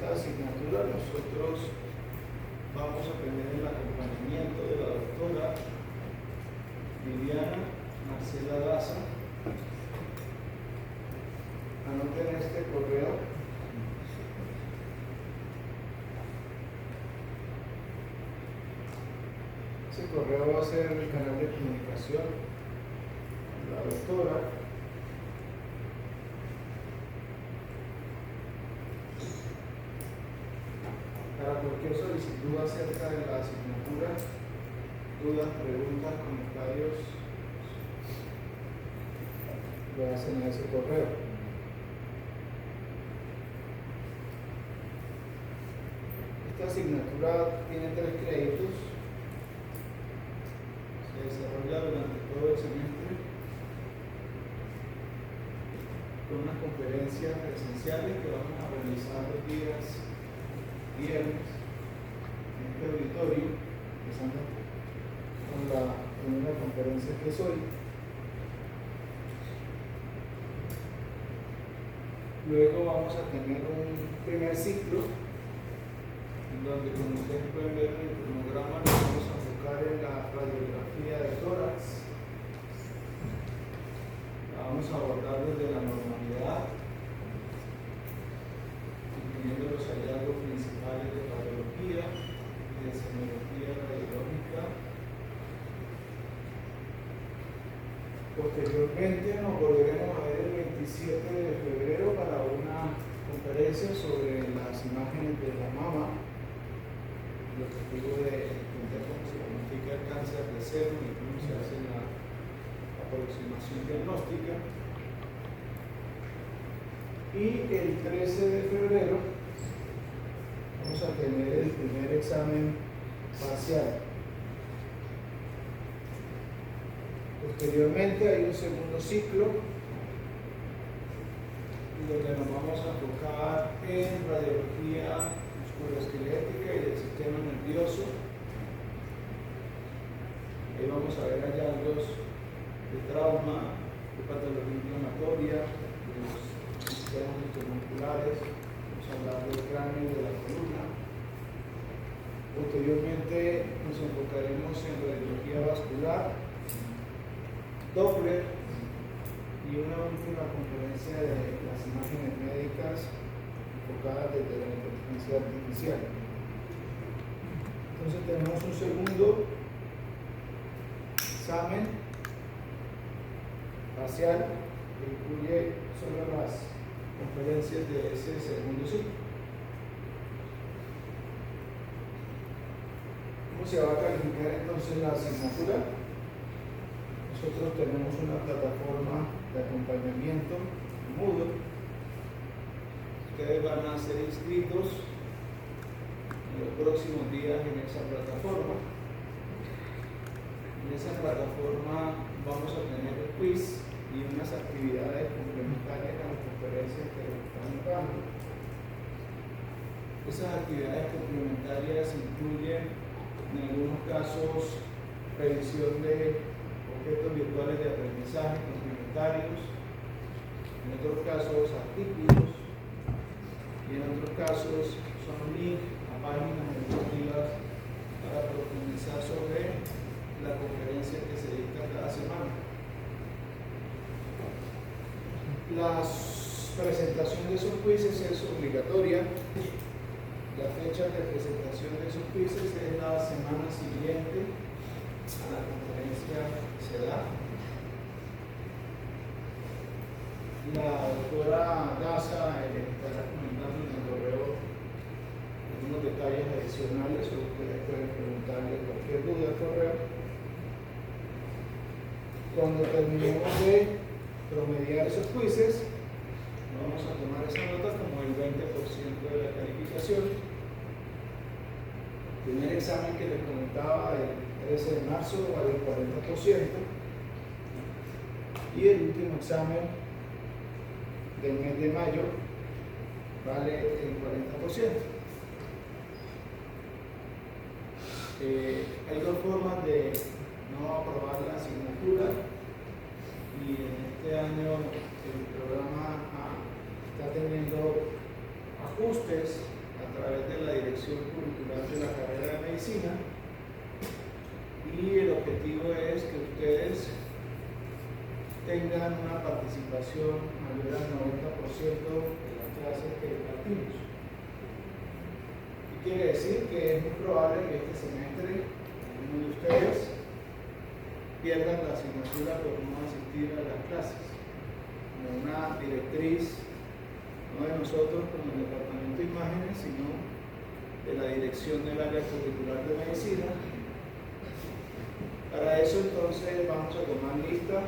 esta asignatura nosotros vamos a tener el acompañamiento de la doctora Viviana Marcela Daza. Anoten este correo. Ese correo va a ser el canal de comunicación con la doctora. Para cualquier solicitud acerca de la asignatura, dudas, preguntas, comentarios, lo hacen a ese correo. Esta asignatura tiene 3 créditos. Se desarrolla durante todo el semestre con unas conferencias presenciales que vamos a realizar los días viernes en este auditorio, empezando con la primera conferencia que es hoy. Luego vamos a tener un primer ciclo en donde, como ustedes pueden ver en el cronograma, nos vamos a enfocar en la radiografía de tórax. La vamos a abordar desde la normalidad, incluyendo los hallazgos principales de radiología y de semiología radiológica. Posteriormente nos volveremos a ver el 27 de febrero para una conferencia sobre las imágenes de la mama, el objetivo de entender cómo se diagnostica el cáncer de seno y cómo se hace la aproximación diagnóstica. Y el 13 de febrero vamos a tener el primer examen parcial. Posteriormente hay un segundo ciclo donde nos vamos a enfocar en radiología musculoesquelética y del sistema nervioso. Ahí vamos a ver hallazgos de trauma, de patología inflamatoria, de los sistemas intermusculares. Vamos a hablar del cráneo y de la columna. Posteriormente nos enfocaremos en radiología vascular, Doppler y una última conferencia de las imágenes médicas enfocadas desde la inteligencia artificial. Entonces tenemos un segundo examen parcial que incluye solo las conferencias de ese segundo ciclo. ¿Cómo se va a calificar entonces la asignatura? Nosotros tenemos una plataforma de acompañamiento Moodle. Ustedes van a ser inscritos en los próximos días en esa plataforma. En esa plataforma vamos a tener el quiz y unas actividades complementarias a las conferencias que estamos dando. Esas actividades complementarias incluyen, en algunos casos, revisión de objetos virtuales de aprendizaje complementarios, en otros casos artículos y en otros casos son links a páginas educativas para profundizar sobre la conferencia que se dicta cada semana. La presentación de esos quizzes es obligatoria. La fecha de presentación de esos quizzes es la semana siguiente a la conferencia se da. La doctora Daza estará comentando en el correo algunos detalles adicionales o ustedes pueden preguntarle cualquier duda al correo. Cuando terminemos de promediar esos quizzes, vamos a tomar esa nota como el 20% de la calificación. El primer examen que les comentaba, el 13 de marzo, vale el 40%, y el último examen del mes de mayo vale el 40%. Hay dos formas de no aprobar la asignatura, y en este año el programa está teniendo ajustes a través de la dirección curricular de la carrera de medicina, y el objetivo es que ustedes tengan una participación mayor al 90% de las clases que impartimos. ¿Qué quiere decir? Que es muy probable que este semestre algunos de ustedes pierdan la asignatura por no asistir a las clases. Como una directriz, no de nosotros como el Departamento de Imágenes, sino de la dirección del área curricular de medicina. Para eso entonces vamos a tomar lista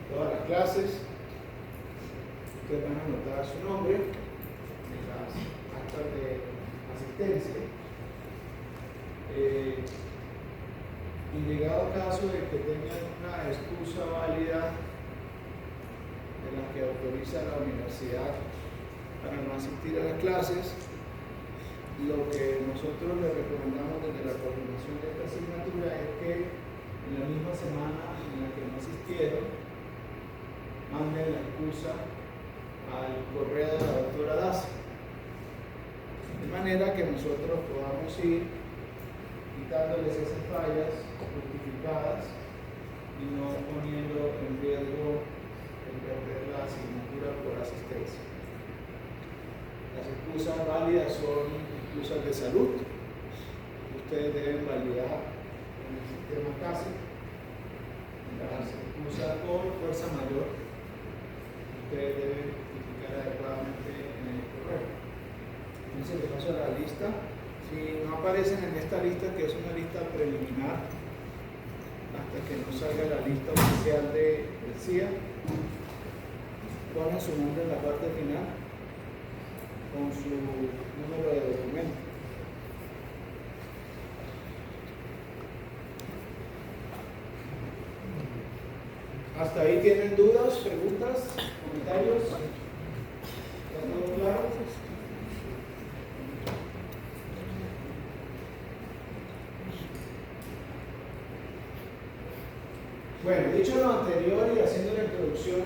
todas las clases. Ustedes van a anotar su nombre en las actas de asistencia. En llegado caso de que tengan una excusa válida de la que autoriza la universidad para no asistir a las clases, lo que nosotros les recomendamos desde la coordinación de esta asignatura es que en la misma semana en la que no asistieron, manden la excusa al correo de la doctora Daza, de manera que nosotros podamos ir quitándoles esas fallas justificadas y no poniendo en riesgo el perder la asignatura por asistencia. Las excusas válidas son excusas de salud, ustedes deben validar en el sistema CASE. Las excusas por fuerza mayor, ustedes deben justificar adecuadamente en el correo. Entonces les paso a la lista. Si no aparecen en esta lista, que es una lista preliminar, hasta que nos salga la lista oficial del CIA, ponen su nombre en la parte final con su número de documento. ¿Hasta ahí tienen dudas, preguntas, comentarios? ¿Está todo claro? Bueno, dicho lo anterior y haciendo la introducción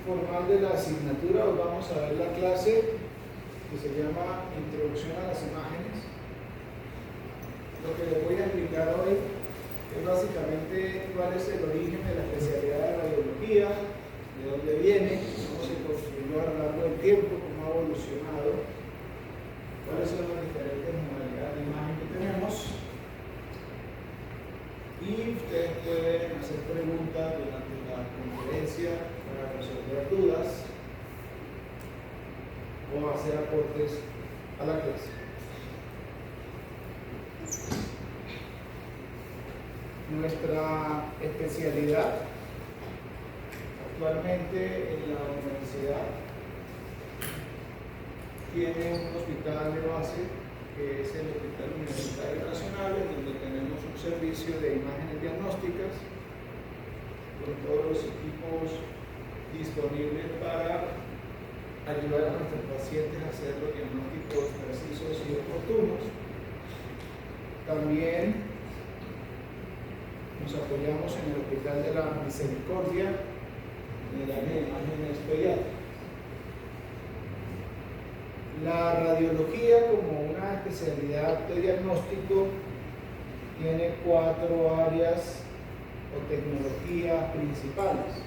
formal de la asignatura, hoy vamos a ver la clase que se llama Introducción a las Imágenes. Lo que les voy a explicar hoy es básicamente cuál es el origen de la especialidad de radiología, de dónde viene, cómo se construyó a lo largo del tiempo, cómo ha evolucionado, cuáles son las diferentes modalidades de imagen que tenemos. Y ustedes pueden hacer preguntas durante la conferencia para resolver dudas o hacer aportes a la clase. Nuestra especialidad actualmente en la universidad tiene un hospital de base que es el Hospital Universitario Nacional, en donde tenemos un servicio de imágenes diagnósticas con todos los equipos disponibles para ayudar a nuestros pacientes a hacer los diagnósticos precisos y oportunos. También nos apoyamos en el Hospital de la Misericordia en el área de imágenes pediátricas. La radiología, como una especialidad de diagnóstico, tiene 4 áreas o tecnologías principales.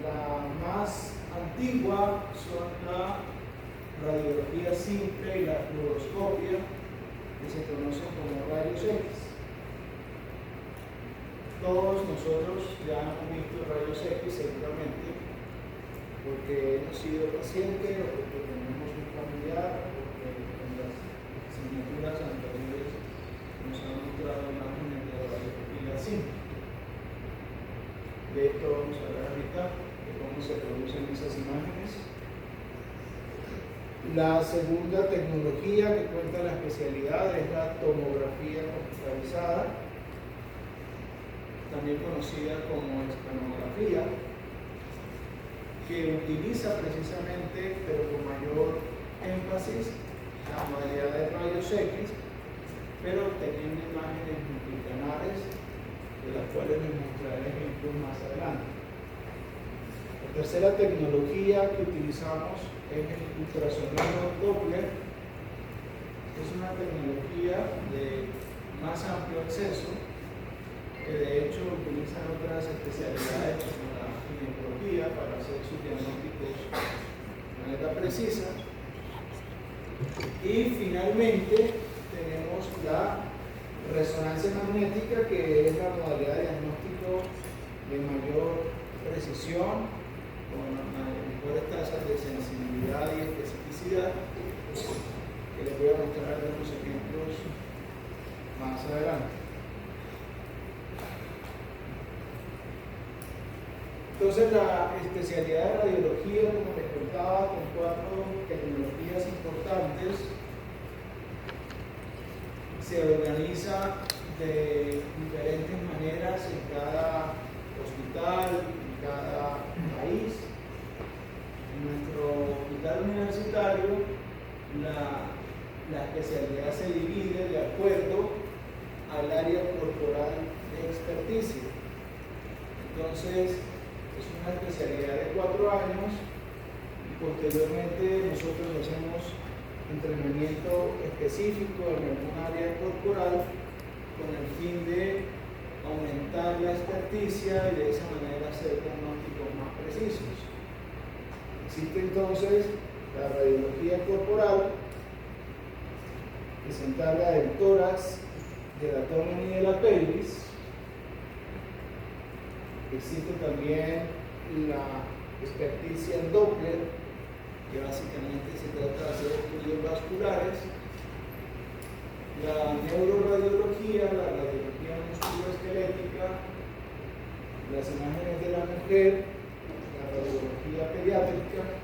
La más antigua son la radiología simple y la fluoroscopia, que se conocen como rayos X. Todos nosotros ya hemos visto rayos X seguramente, porque hemos sido pacientes o porque tenemos un familiar o porque en las asignaturas anteriores nos han mostrado imágenes de radiología simple. De esto vamos a hablar ahorita, de cómo se producen esas imágenes. La segunda tecnología que cuenta la especialidad es la tomografía computarizada, también conocida como escanografía, que utiliza precisamente, pero con mayor énfasis, la modalidad de rayos X, pero teniendo imágenes multicanales, de las cuales les mostraré ejemplos más adelante. tercera tecnología que utilizamos es el ultrasonido Doppler. Es una tecnología de más amplio acceso, que de hecho utilizan otras especialidades como la ginecología para hacer sus diagnósticos de manera precisa. Y finalmente tenemos la resonancia magnética, que es la modalidad de diagnóstico de mayor precisión, con mejores tasas de sensibilidad y especificidad, que les voy a mostrar algunos ejemplos más adelante. Entonces, la especialidad de radiología, como les contaba, con 4 tecnologías importantes, se organiza de diferentes maneras en cada hospital, en cada país. En nuestro hospital universitario, la especialidad se divide de acuerdo al área corporal de experticia. Entonces, es una especialidad de 4 años y posteriormente nosotros hacemos entrenamiento específico en algún área corporal con el fin de aumentar la experticia y de esa manera hacer diagnósticos más precisos. Existe entonces la radiología corporal, que se encarga del tórax, del abdomen y de la pelvis. Existe también la experticia en Doppler, que básicamente se trata de hacer estudios vasculares. La neuroradiología, la radiología musculoesquelética, las imágenes de la mujer, la radiología pediátrica.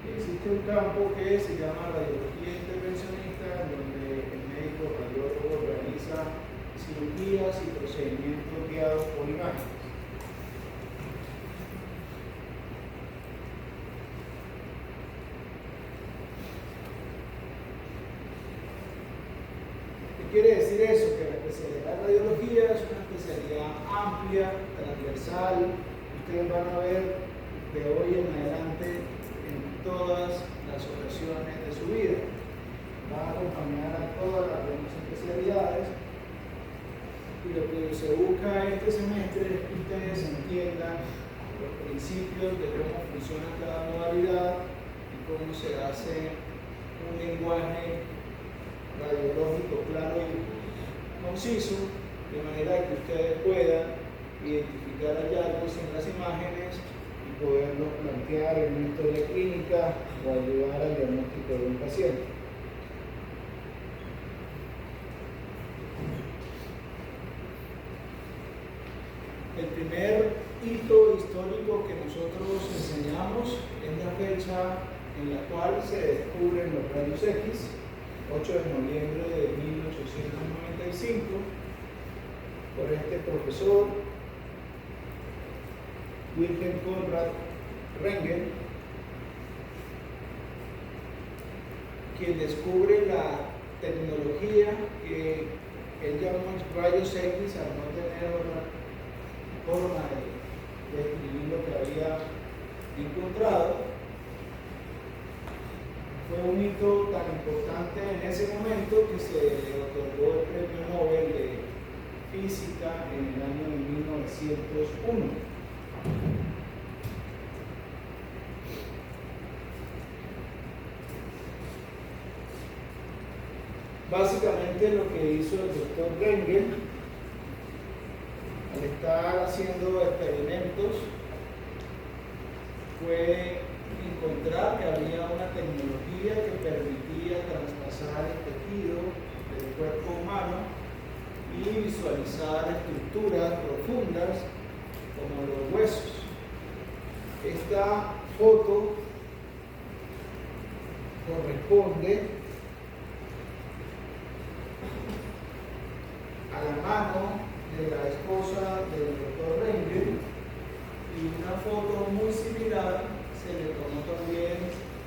Existe un campo que se llama radiología intervencionista, en donde el médico radiólogo realiza cirugías y procedimientos guiados por imágenes. Quiere decir eso, que la especialidad de radiología es una especialidad amplia, transversal. Ustedes van a ver de hoy en adelante en todas las ocasiones de su vida. Va a acompañar a todas las demás especialidades, y lo que se busca este semestre es que ustedes entiendan los principios de cómo funciona cada modalidad y cómo se hace un lenguaje radiológico claro y conciso, de manera que ustedes puedan identificar hallazgos en las imágenes y poderlos plantear en una historia clínica o ayudar al diagnóstico de un paciente. El primer hito histórico que nosotros enseñamos es la fecha en la cual se descubren los rayos X, 8 de noviembre de 1895, por este profesor Wilhelm Conrad Röntgen, quien descubre la tecnología que él llamó rayos X, al no tener otra forma de escribir lo que había encontrado. Fue un hito tan importante en ese momento que se le otorgó el Premio Nobel de Física en el año de 1901. Básicamente lo que hizo el doctor Röntgen, al estar haciendo experimentos, fue encontrar que había una tecnología que permitía traspasar el tejido del cuerpo humano y visualizar estructuras profundas como los huesos. Esta foto corresponde a la mano de la esposa del doctor Röntgen, y una foto muy similar se le tomó también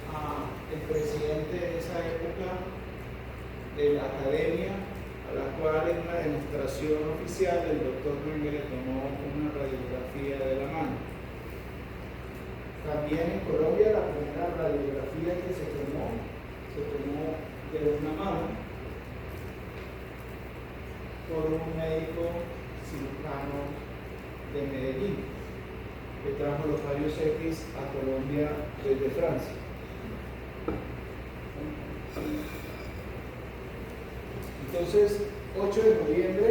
al presidente de esa época de la academia, a la cual en una demostración oficial el doctor Röntgen le tomó una radiografía de la mano. También en Colombia la primera radiografía que se tomó de una mano por un médico cirujano de Medellín que trajo los rayos X a Colombia desde Francia. Entonces, 8 de noviembre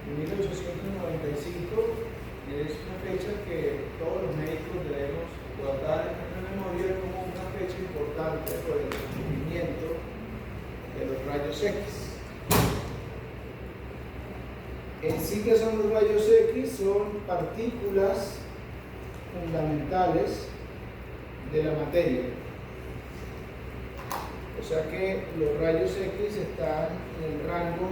de 1895 es una fecha que todos los médicos debemos guardar en nuestra memoria como una fecha importante por el descubrimiento de los rayos X. En sí, ¿qué son los rayos X? Son partículas fundamentales de la materia. O sea que los rayos X están en el rango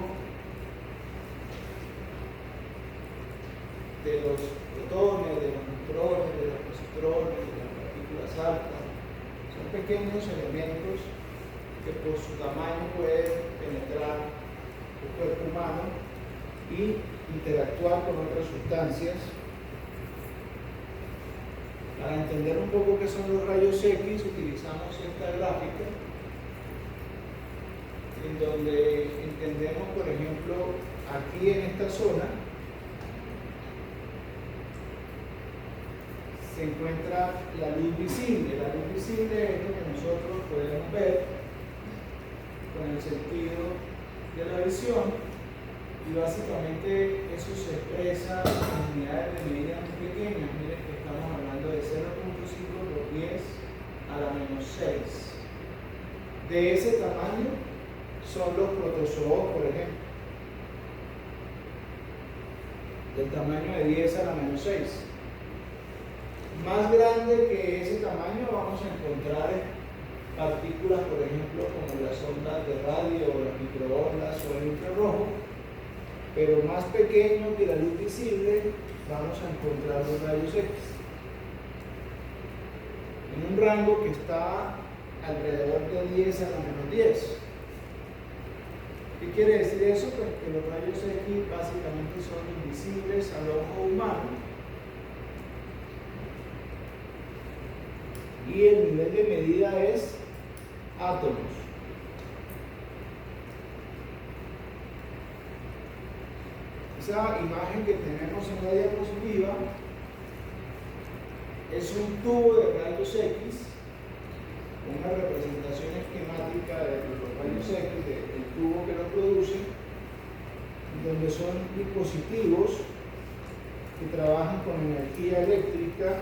de los protones, de los neutrones, de los positrones, de las partículas altas. Son pequeños elementos que por su tamaño pueden penetrar el cuerpo humano y interactuar con otras sustancias. Para entender un poco qué son los rayos X, utilizamos esta gráfica en donde entendemos, por ejemplo, aquí en esta zona se encuentra la luz visible. La luz visible es lo que nosotros podemos ver con el sentido de la visión, y básicamente eso se expresa en unidades de medida muy pequeñas. Miren que estamos hablando de 0.5 por 10 a la menos 6. De ese tamaño son los protozoos, por ejemplo, del tamaño de 10 a la menos 6. Más grande que ese tamaño vamos a encontrar partículas, por ejemplo, como las ondas de radio o las microondas o el infrarrojo, pero más pequeño que la luz visible vamos a encontrar los rayos X en un rango que está alrededor de 10 a la menos 10. ¿Qué quiere decir eso? Pues que los rayos X básicamente son invisibles al ojo humano. Y el nivel de medida es átomos. Esa imagen que tenemos en la diapositiva es un tubo de rayos X, una representación esquemática de los rayos X, del tubo que lo produce, donde son dispositivos que trabajan con energía eléctrica.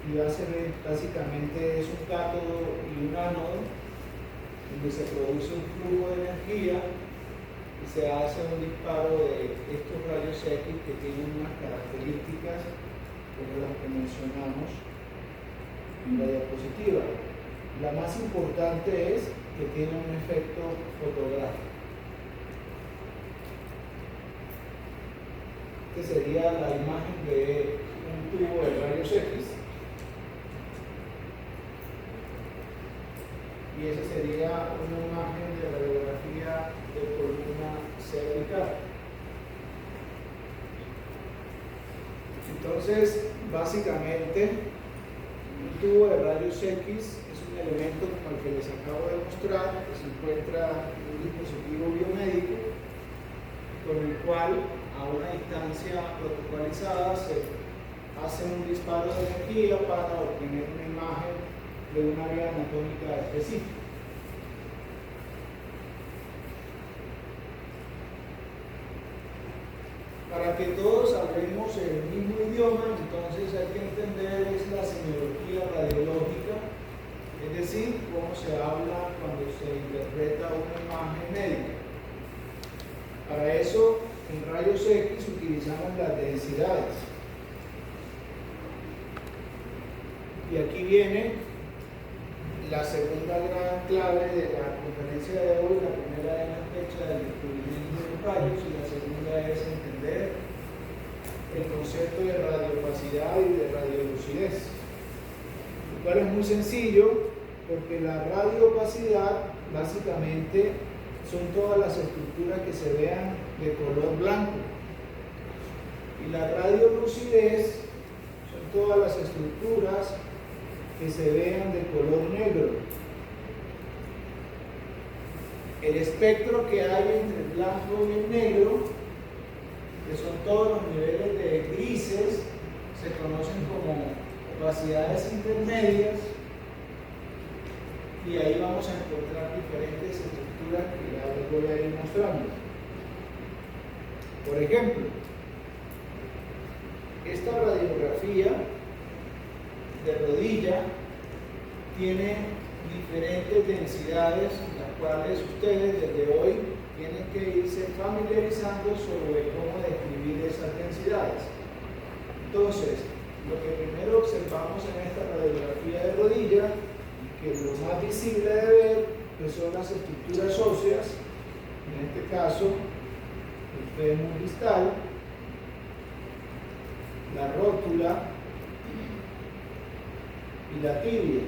Y básicamente es un cátodo y un ánodo donde se produce un flujo de energía y se hace un disparo de estos rayos X que tienen unas características como las que mencionamos en la diapositiva. La más importante es que tiene un efecto fotográfico. Esta sería la imagen de un tubo de rayos X. Y esa sería una imagen de radiografía de columna cervical. Entonces, básicamente, un tubo de rayos X es un elemento como el que les acabo de mostrar, que se encuentra en un dispositivo biomédico con el cual a una distancia protocolizada se hace un disparo de energía para obtener una imagen de un área anatómica específica. Para que todos hablemos el mismo idioma, entonces hay que entender es la semiología radiológica, es decir, cómo se habla cuando se interpreta una imagen médica. Para eso, en rayos X utilizamos las densidades. Y aquí viene la segunda gran clave de la conferencia de hoy. La primera es la fecha del descubrimiento de los rayos y la segunda es entender el concepto de radiopacidad y de radiolucidez, lo cual es muy sencillo porque la radiopacidad básicamente son todas las estructuras que se vean de color blanco y la radiolucidez son todas las estructuras que se vean de color negro. El espectro que hay entre el blanco y el negro, que son todos los niveles de grises, se conocen como opacidades intermedias, y ahí vamos a encontrar diferentes estructuras que ya les voy a ir mostrando. Por ejemplo, esta radiografía de rodilla tiene diferentes densidades, las cuales ustedes desde hoy tienen que irse familiarizando sobre cómo describir esas densidades. Entonces, lo que primero observamos en esta radiografía de rodilla, que es lo más visible de ver, pues son las estructuras óseas, en este caso el fémur distal, la rótula y la tibia.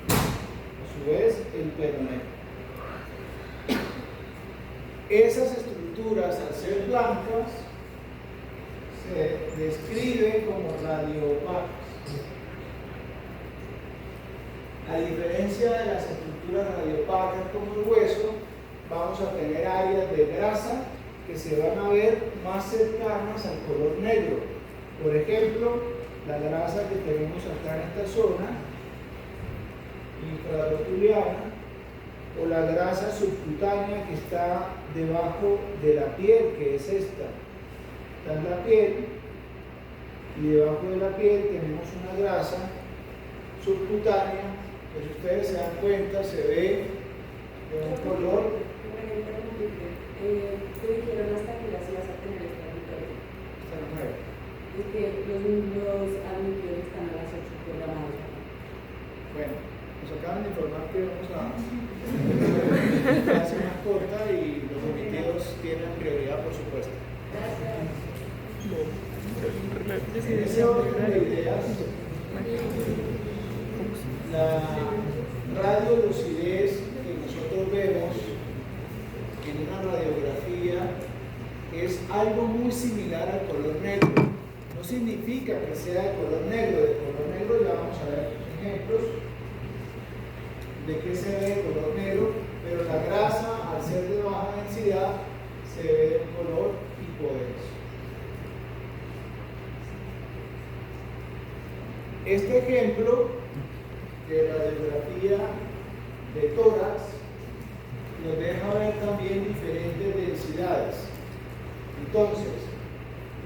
A su vez, el peroné. Esas estructuras, al ser blancas, se describen como radioopacas. A diferencia de las estructuras radioopacas como el hueso, vamos a tener áreas de grasa que se van a ver más cercanas al color negro. Por ejemplo, la grasa que tenemos acá en esta zona, infrarrotuliana, o la grasa subcutánea que está debajo de la piel, que es esta. Está en la piel, y debajo de la piel tenemos una grasa subcutánea, que si ustedes se dan cuenta se ve de un color. ¿Te dijeron hasta que las ibas a tener esta victoria? Hasta las 9. Es que los admitidos están a las 8 programados. Bueno, nos acaban de informar que vamos a hacer más corta y los admitidos tienen prioridad, por supuesto. En ese orden de ideas, la radiolucidez que nosotros vemos en una radiografía es algo muy similar al color negro. No significa que sea de color negro. De color negro ya vamos a ver ejemplos de qué se ve de color negro, pero la grasa, al ser de baja densidad, se ve de un color hipodenso. Este ejemplo de radiografía de tórax nos deja ver también diferentes densidades. Entonces,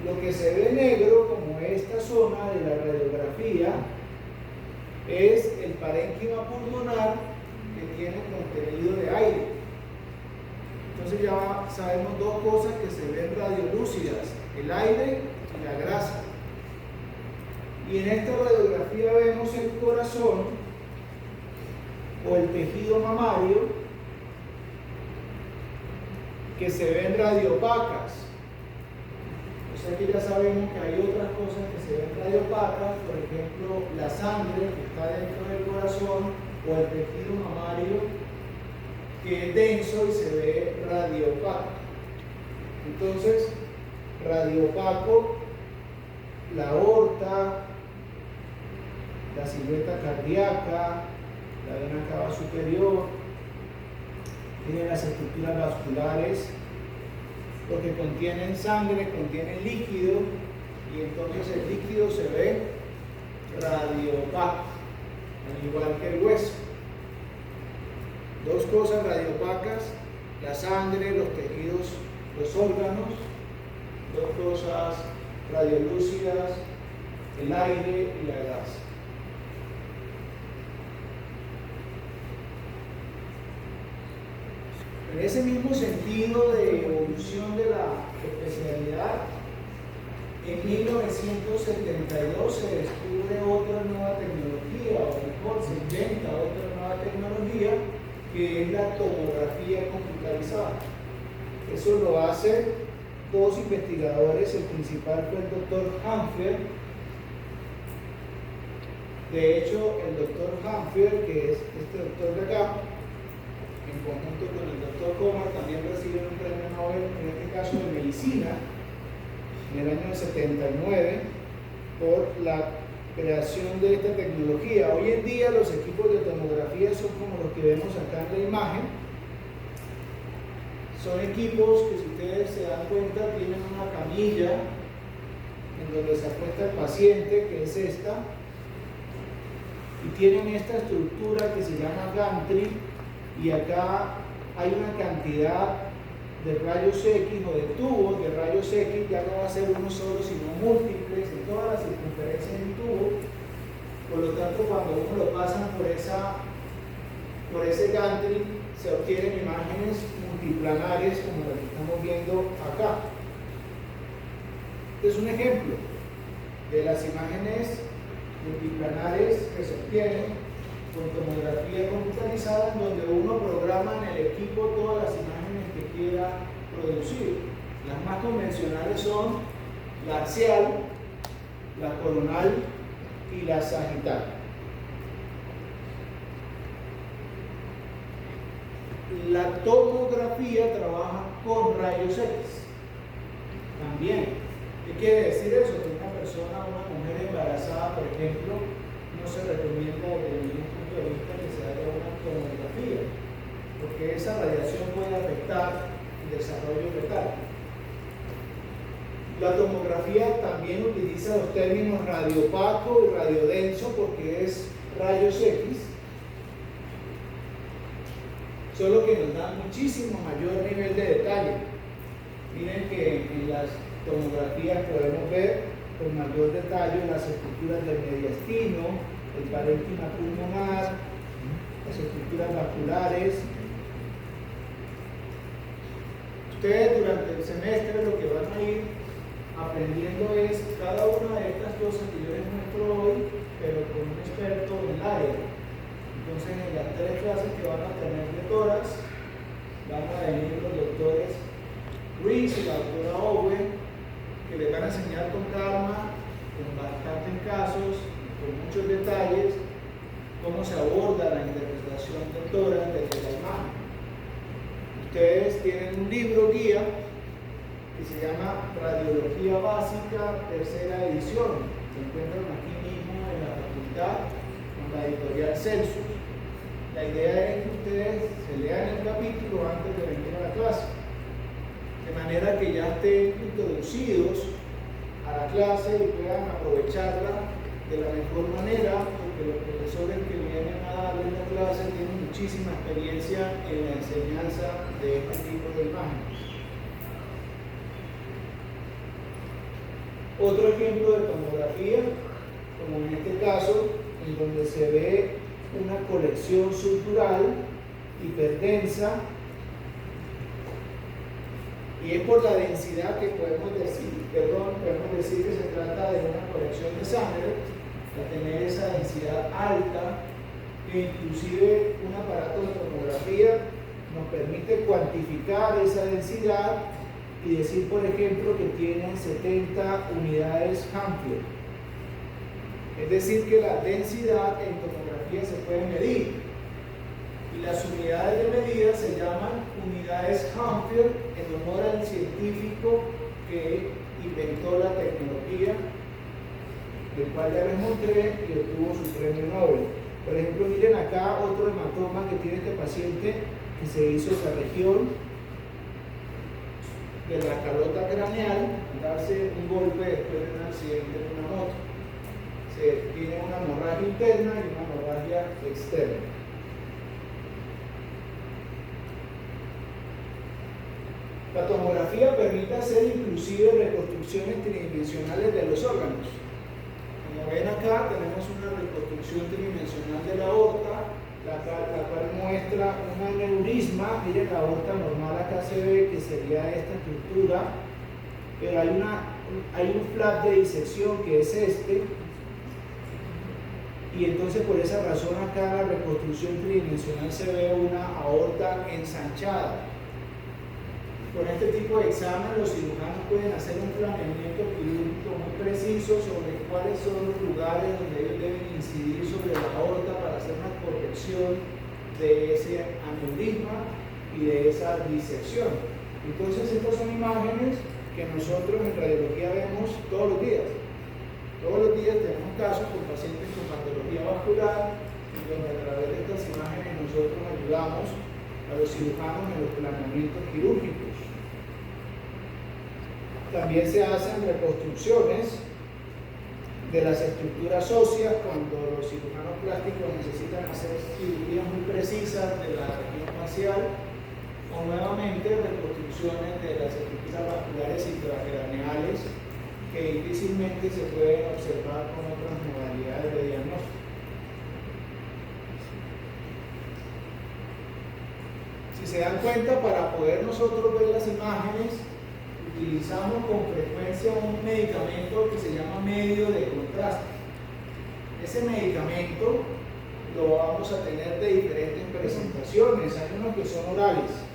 lo que se ve negro, como esta zona de la radiografía, es el parénquima pulmonar que tiene contenido de aire. Entonces ya sabemos dos cosas que se ven radiolúcidas: el aire y la grasa. Y en esta radiografía vemos el corazón o el tejido mamario, que se ven radioopacas. O sea que ya sabemos que hay otras cosas que se ven radioopacas, por ejemplo la sangre que está dentro del corazón o el tejido mamario que es denso y se ve radiopaco. Entonces, radiopaco, la aorta, la silueta cardíaca, la vena cava superior, tienen las estructuras vasculares porque contienen sangre, contienen líquido, y entonces el líquido se ve radiopaco, al igual que el hueso. Dos cosas radiopacas: la sangre, los tejidos, los órganos. Dos cosas radiolúcidas: el aire y la grasa. En ese mismo sentido de evolución de la especialidad, en 1972 se descubre otra nueva tecnología, o mejor, se inventa otra nueva tecnología, que es la tomografía computarizada. Eso lo hacen dos investigadores. El principal fue el doctor Hanfer. De hecho, el doctor Hanfer, que es este doctor de acá, en conjunto con el doctor Komar, también reciben un premio Nobel, en este caso de medicina, en el año 79 por la creación de esta tecnología. Hoy en día los equipos de tomografía son como los que vemos acá en la imagen. Son equipos que, si ustedes se dan cuenta, tienen una camilla en donde se acuesta el paciente, que es esta, y tienen esta estructura que se llama gantry, y acá hay una cantidad de rayos X o de tubos de rayos X. Ya no va a ser uno solo, sino múltiples en toda la circunferencia del tubo. Por lo tanto, cuando uno lo pasan por ese gantry, se obtienen imágenes multiplanares como las que estamos viendo acá. Este es un ejemplo de las imágenes multiplanares que se obtienen con tomografía computarizada, en donde uno programa en el equipo todas las imágenes que quiera producir. Las más convencionales son la axial, la coronal y la sagital. La tomografía trabaja con rayos X también. ¿Qué quiere decir eso? Que una persona, una mujer embarazada, por ejemplo, no se recomienda desde ningún punto de vista que se haga una tomografía, porque esa radiación puede afectar el desarrollo fetal. La tomografía también utiliza los términos radiopaco y radiodenso, porque es rayos X, solo que nos da muchísimo mayor nivel de detalle. Miren que en las tomografías podemos ver con mayor detalle las estructuras del mediastino, el parénquima pulmonar, las estructuras vasculares. Ustedes durante el semestre lo que van a ir aprendiendo es cada una de estas cosas que yo les muestro hoy, pero con un experto en el área. Entonces, en las 3 clases que van a tener de tórax, van a venir los doctores Ruiz y la doctora Owen, que les van a enseñar con calma, con bastantes casos, con muchos detalles, cómo se aborda la interpretación del tórax desde la imagen. Ustedes tienen un libro guía que se llama Radiología Básica, tercera edición. Se encuentran aquí mismo en la facultad con la editorial Celsus. La idea es que ustedes se lean el capítulo antes de venir a la clase, de manera que ya estén introducidos a la clase y puedan aprovecharla de la mejor manera, porque los profesores que vienen a darles la clase tienen muchísima experiencia en la enseñanza de este tipo de imágenes. Otro ejemplo de tomografía, como en este caso, en donde se ve una colección subdural hiperdensa, y es por la densidad que podemos decir que se trata de una colección de sangre, de tener esa densidad alta, que inclusive un aparato de tomografía nos permite cuantificar esa densidad y decir, por ejemplo, que tienen 70 unidades Ampere. Es decir, que la densidad en tomografía se puede medir, y las unidades de medida se llaman unidades Ampere, en honor al científico que inventó la tecnología, del cual ya les mostré y obtuvo su premio Nobel. Por ejemplo, miren acá otro hematoma que tiene este paciente, que se hizo esa región de la calota craneal, darse un golpe después de un accidente en una moto. Se tiene una hemorragia interna y una hemorragia externa. La tomografía permite hacer inclusive reconstrucciones tridimensionales de los órganos. Como ven acá, tenemos una reconstrucción tridimensional de la aorta, la cual muestra un aneurisma. Miren, la aorta normal acá se ve que sería esta estructura, pero hay un flap de disección que es este, y entonces por esa razón acá en la reconstrucción tridimensional se ve una aorta ensanchada. Con este tipo de examen, los cirujanos pueden hacer un planeamiento quirúrgico muy preciso sobre cuáles son los lugares donde ellos deben incidir sobre la aorta para hacer una corrección de ese aneurisma y de esa disección. Entonces, estas son imágenes que nosotros en radiología vemos todos los días. Todos los días tenemos casos con pacientes con patología vascular, donde a través de estas imágenes nosotros ayudamos a los cirujanos en los planeamientos quirúrgicos. También se hacen reconstrucciones de las estructuras óseas cuando los cirujanos plásticos necesitan hacer cirugías muy precisas de la región facial, o nuevamente reconstrucciones de las estructuras vasculares intracraneales que difícilmente se pueden observar con otras modalidades de diagnóstico. Si se dan cuenta, para poder nosotros ver las imágenes, utilizamos con frecuencia un medicamento que se llama medio de contraste. Ese medicamento lo vamos a tener de diferentes presentaciones. Hay unos que son orales.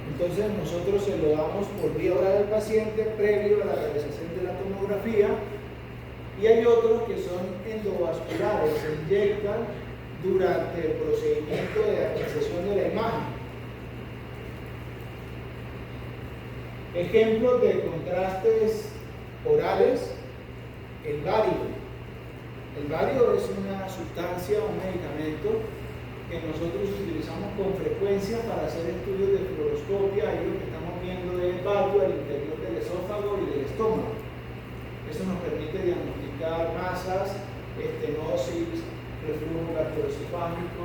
Entonces nosotros se lo damos por vía oral al paciente previo a la realización de la tomografía, y hay otros que son endovasculares, se inyectan durante el procedimiento de adquisición de la imagen. Ejemplos de contrastes orales: el bario. El bario es una sustancia, un medicamento que nosotros utilizamos con frecuencia para hacer estudios de fluoroscopia. Ahí lo que estamos viendo es el bario al interior del esófago y del estómago. Eso nos permite diagnosticar masas, estenosis, reflujo gastroesofágico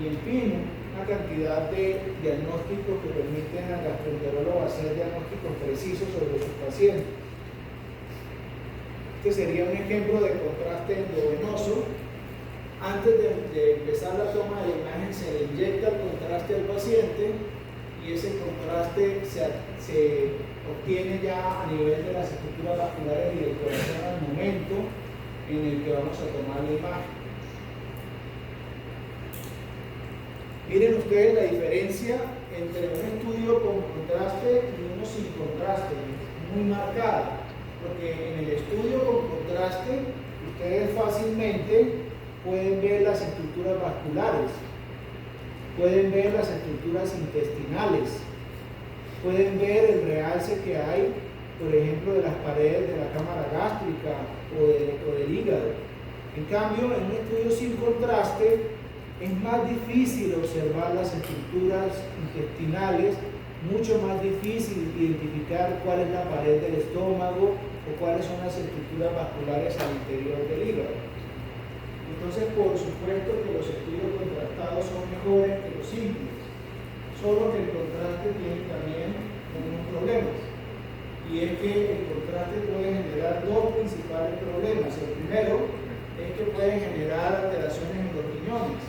y, en fin, una cantidad de diagnósticos que permiten al gastroenterólogo hacer diagnósticos precisos sobre sus pacientes. Este sería un ejemplo de contraste endovenoso. Antes de empezar la toma de la imagen se le inyecta el contraste al paciente, y ese contraste se obtiene ya a nivel de las estructuras vasculares y del corazón al momento en el que vamos a tomar la imagen. Miren ustedes la diferencia entre un estudio con contraste y uno sin contraste, muy marcada, porque en el estudio con contraste ustedes fácilmente pueden ver las estructuras vasculares, pueden ver las estructuras intestinales, pueden ver el realce que hay, por ejemplo, de las paredes de la cámara gástrica o del hígado. En cambio, en un estudio sin contraste es más difícil observar las estructuras intestinales, mucho más difícil identificar cuál es la pared del estómago o cuáles son las estructuras vasculares al interior del hígado. Entonces, por supuesto que los estudios contrastados son mejores que los simples, solo que el contraste tiene también unos problemas, y es que el contraste puede generar dos principales problemas. El primero es que puede generar alteraciones en los riñones.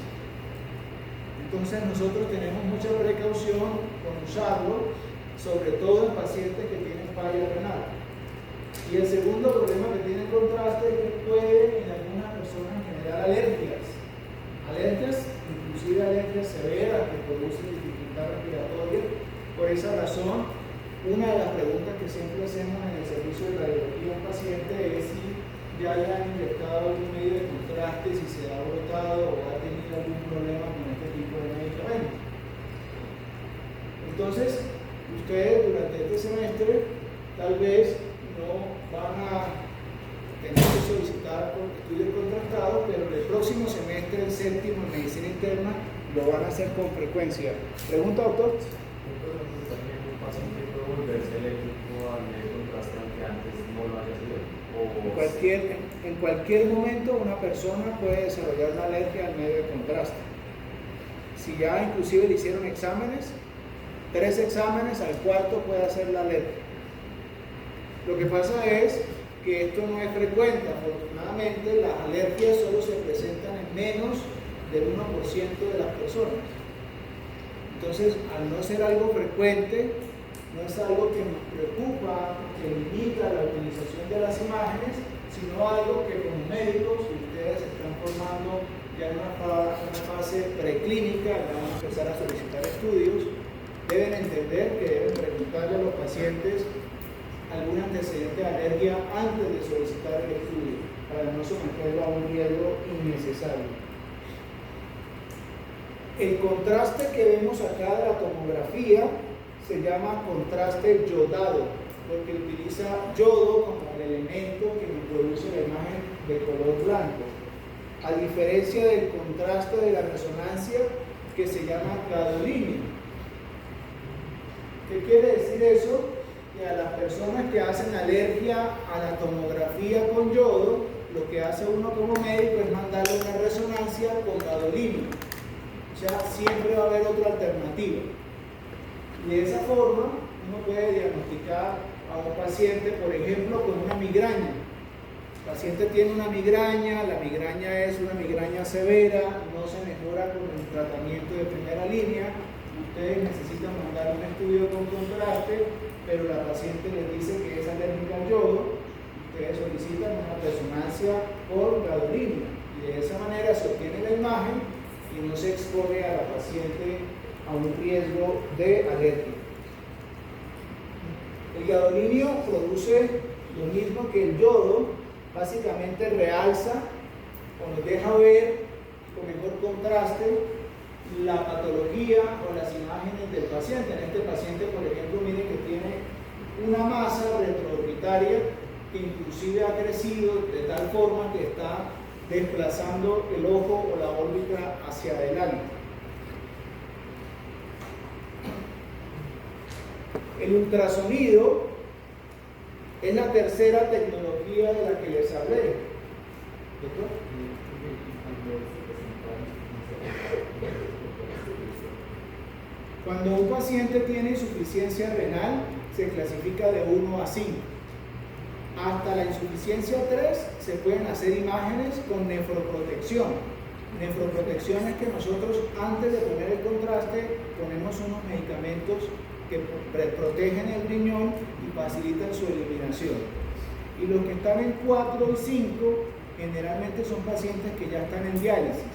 Entonces nosotros tenemos mucha precaución con usarlo, sobre todo en pacientes que tienen falla renal. Y el segundo problema que tiene el contraste es que puede en algunas personas generar alergias, inclusive alergias severas que producen dificultad respiratoria. Por esa razón, una de las preguntas que siempre hacemos en el servicio de radiología a un paciente es si ya le han inyectado algún medio de contraste, si se ha brotado o ha tenido algún problema con este tipo de medicamentos. Entonces, ustedes durante este semestre tal vez no van a tener que solicitar estudios contrastados, pero el próximo semestre, el séptimo en medicina interna, lo van a hacer con frecuencia. ¿Pregunta, doctor? ¿Un paciente puede volverse eléctrico al medio de contraste aunque antes no lo haya sido? En cualquier momento una persona puede desarrollar una alergia al medio de contraste. Si ya inclusive le hicieron exámenes, 3 exámenes, al cuarto puede hacer la alergia. Lo que pasa es que esto no es frecuente. Afortunadamente, las alergias solo se presentan en menos del 1% de las personas. Entonces, al no ser algo frecuente, no es algo que nos preocupa, que limita la utilización de las imágenes, sino algo que como médicos, si ustedes se están formando ya en una fase preclínica, ya van a empezar a solicitar estudios, deben entender que deben preguntarle a los pacientes algún antecedente de alergia antes de solicitar el estudio, para no someterlo a un riesgo innecesario. El contraste que vemos acá de la tomografía se llama contraste yodado, porque utiliza yodo como el elemento que nos produce la imagen de color blanco, a diferencia del contraste de la resonancia que se llama gadolíneo. ¿Qué quiere decir eso? Que a las personas que hacen alergia a la tomografía con yodo, lo que hace uno como médico es mandarle una resonancia con gadolíneo. O sea, siempre va a haber otra alternativa. Y de esa forma uno puede diagnosticar a un paciente, por ejemplo, con una migraña. El paciente tiene una migraña, la migraña es una migraña severa, no se mejora con el tratamiento de primera línea. Ustedes necesitan mandar un estudio con contraste, pero la paciente les dice que es alérgica al yodo. Ustedes solicitan una resonancia por gadolíneo y de esa manera se obtiene la imagen y no se expone a la paciente a un riesgo de alergia. El gadolíneo produce lo mismo que el yodo, básicamente realza o nos deja ver con mejor contraste la patología o las imágenes del paciente. En este paciente, por ejemplo, miren que tiene una masa retroorbitaria que inclusive ha crecido de tal forma que está desplazando el ojo o la órbita hacia adelante. El ultrasonido es la tercera tecnología de la que les hablé. ¿Doctor? Cuando un paciente tiene insuficiencia renal, se clasifica de 1 a 5. Hasta la insuficiencia 3 se pueden hacer imágenes con nefroprotección. Nefroprotección es que nosotros, antes de poner el contraste, ponemos unos medicamentos que protegen el riñón y facilitan su eliminación. Y los que están en 4 y 5 generalmente son pacientes que ya están en diálisis.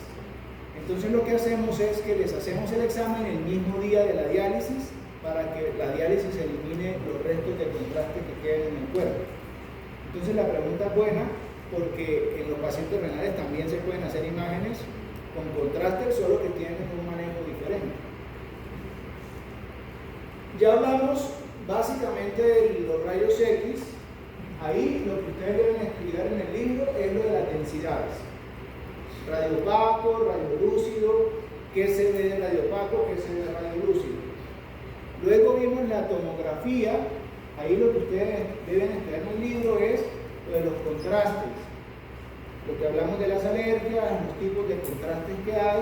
Entonces lo que hacemos es que les hacemos el examen el mismo día de la diálisis para que la diálisis elimine los restos de contraste que queden en el cuerpo. Entonces la pregunta es buena porque en los pacientes renales también se pueden hacer imágenes con contraste, solo que tienen un manejo diferente. Ya hablamos básicamente de los rayos X. Ahí lo que ustedes deben estudiar en el libro es lo de las densidades. Radio opaco, radio lúcido, qué se ve de radio opaco, qué se ve de radio lúcido. Luego vimos la tomografía. Ahí lo que ustedes deben estudiar en el libro es lo de los contrastes. Lo que hablamos de las alergias, los tipos de contrastes que hay.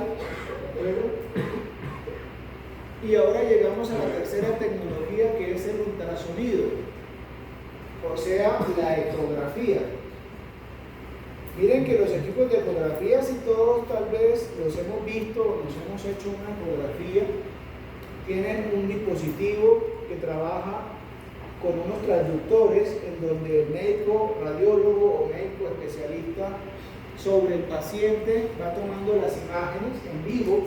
Y ahora llegamos a la tercera tecnología, que es el ultrasonido, o sea, la ecografía. Miren que los equipos de ecografía, si todos tal vez los hemos visto o nos hemos hecho una ecografía, tienen un dispositivo que trabaja con unos transductores en donde el médico radiólogo o médico especialista sobre el paciente va tomando las imágenes en vivo.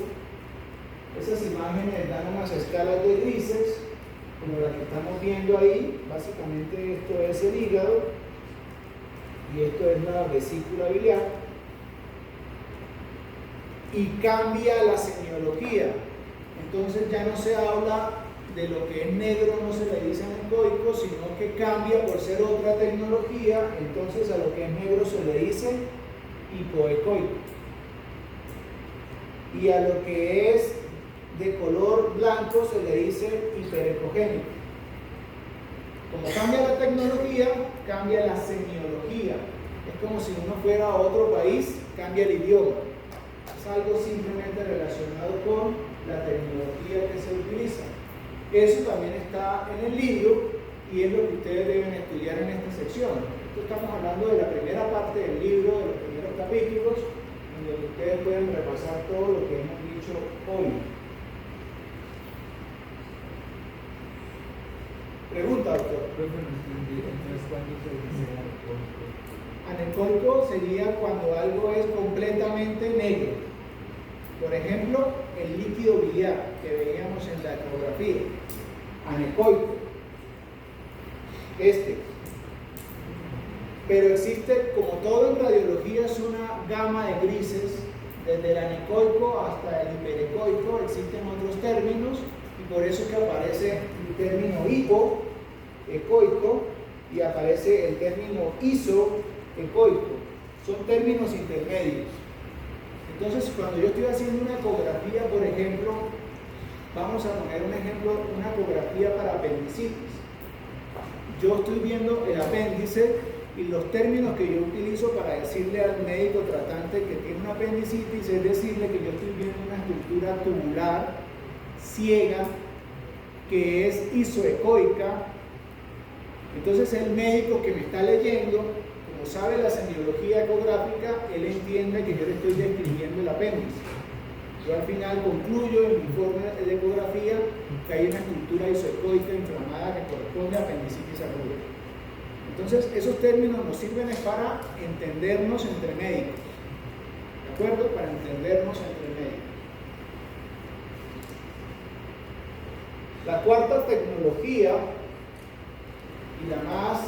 Esas imágenes dan unas escalas de grises, como la que estamos viendo ahí. Básicamente esto es el hígado y esto es la vesícula biliar. Y cambia la semiología. Entonces ya no se habla de lo que es negro, no se le dice anecoico, sino que cambia por ser otra tecnología. Entonces a lo que es negro se le dice hipoecoico. Y a lo que es de color blanco se le dice hiperecogénico. Como cambia la tecnología, cambia la semiología. Es como si uno fuera a otro país, cambia el idioma. Es algo simplemente relacionado con la tecnología que se utiliza. Eso también está en el libro y es lo que ustedes deben estudiar en esta sección. Esto estamos hablando de la primera parte del libro, de los primeros capítulos, en donde ustedes pueden repasar todo lo que hemos dicho hoy. Pregunta, doctor. Entonces, ¿cuándo se dice Anecoico sería cuando algo es completamente negro. Por ejemplo, el líquido biliar que veíamos en la ecografía. Anecoico. Pero existe, como todo en radiología, es una gama de grises, desde el anecoico hasta el hiperecoico. Existen otros términos y por eso es que aparece el término hipo, ecoico, y aparece el término iso, ecoico. Son términos intermedios. Entonces, cuando yo estoy haciendo una ecografía, por ejemplo, vamos a poner un ejemplo, una ecografía para apendicitis. Yo estoy viendo el apéndice y los términos que yo utilizo para decirle al médico tratante que tiene una apendicitis es decirle que yo estoy viendo una estructura tubular ciega que es isoecoica. Entonces el médico que me está leyendo, como sabe la semiología ecográfica, él entiende que yo le estoy describiendo el apéndice. Yo al final concluyo en mi informe de ecografía que hay una estructura isoecoica inflamada que corresponde a apendicitis aguda. Entonces, esos términos nos sirven para entendernos entre médicos. ¿De acuerdo? Para entendernos entre médicos. La cuarta tecnología, y la más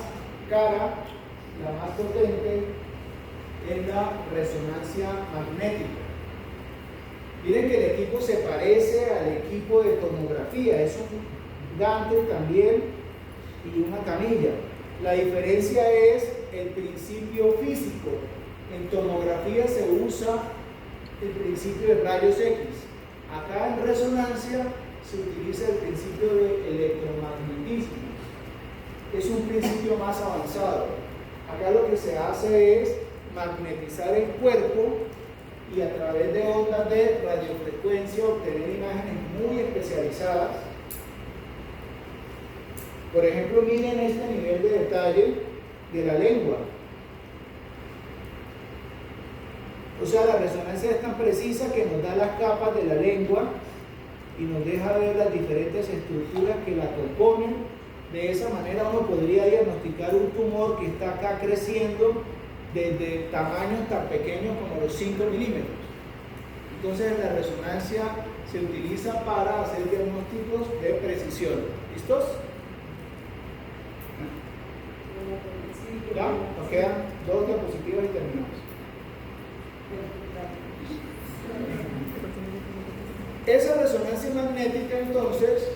cara, la más potente, es la resonancia magnética. Miren que el equipo se parece al equipo de tomografía, es un Dante también y una camilla. La diferencia es el principio físico. En tomografía se usa el principio de rayos X. Acá en resonancia se utiliza el principio de electromagnetismo. Es un principio más avanzado. Acá lo que se hace es magnetizar el cuerpo y a través de ondas de radiofrecuencia obtener imágenes muy especializadas. Por ejemplo, miren este nivel de detalle de la lengua. O sea, la resonancia es tan precisa que nos da las capas de la lengua y nos deja ver las diferentes estructuras que la componen. De esa manera uno podría diagnosticar un tumor que está acá creciendo desde tamaños tan pequeños como los 5 milímetros. Entonces la resonancia se utiliza para hacer diagnósticos de precisión. ¿Listos? ¿Ya? Nos quedan 2 diapositivas y terminamos. Esa resonancia magnética entonces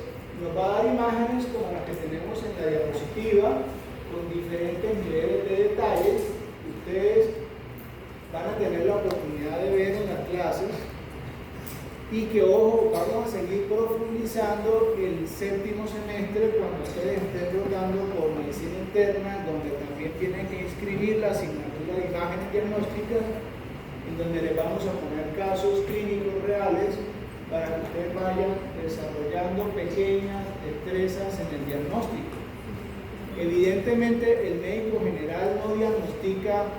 nos va a dar imágenes como las que tenemos en la diapositiva, con diferentes niveles de detalles. Ustedes van a tener la oportunidad de ver en las clases y que, ojo, vamos a seguir profundizando el séptimo semestre cuando ustedes estén rotando por medicina interna, donde también tienen que inscribir la asignatura de imágenes diagnósticas, en donde les vamos a poner casos clínicos reales para que ustedes vayan desarrollando pequeñas destrezas en el diagnóstico. Evidentemente el médico general no diagnostica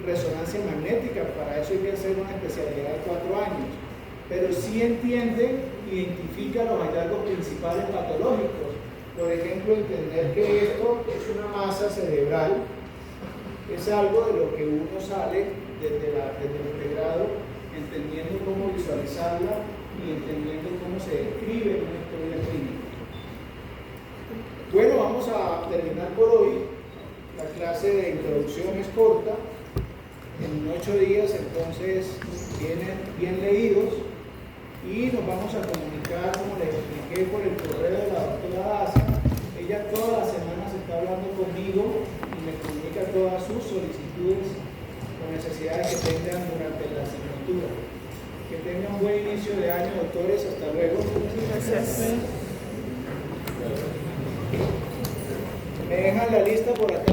resonancia magnética, para eso hay que hacer una especialidad de 4 años, pero sí entiende, identifica los hallazgos principales patológicos. Por ejemplo, entender que esto es una masa cerebral es algo de lo que uno sale desde el pregrado, entendiendo cómo visualizarla y entendiendo cómo se describe una historia clínica. Bueno, vamos a terminar por hoy. La clase de introducción es corta, en 8 días, entonces vienen bien leídos y nos vamos a comunicar, como les expliqué, por el correo de la doctora Daza. Ella todas las semanas está hablando conmigo y me comunica todas sus solicitudes o necesidades que tengan durante la asignatura. Que tengan un buen inicio de año, doctores. Hasta luego. Gracias. Me dejan la lista por acá.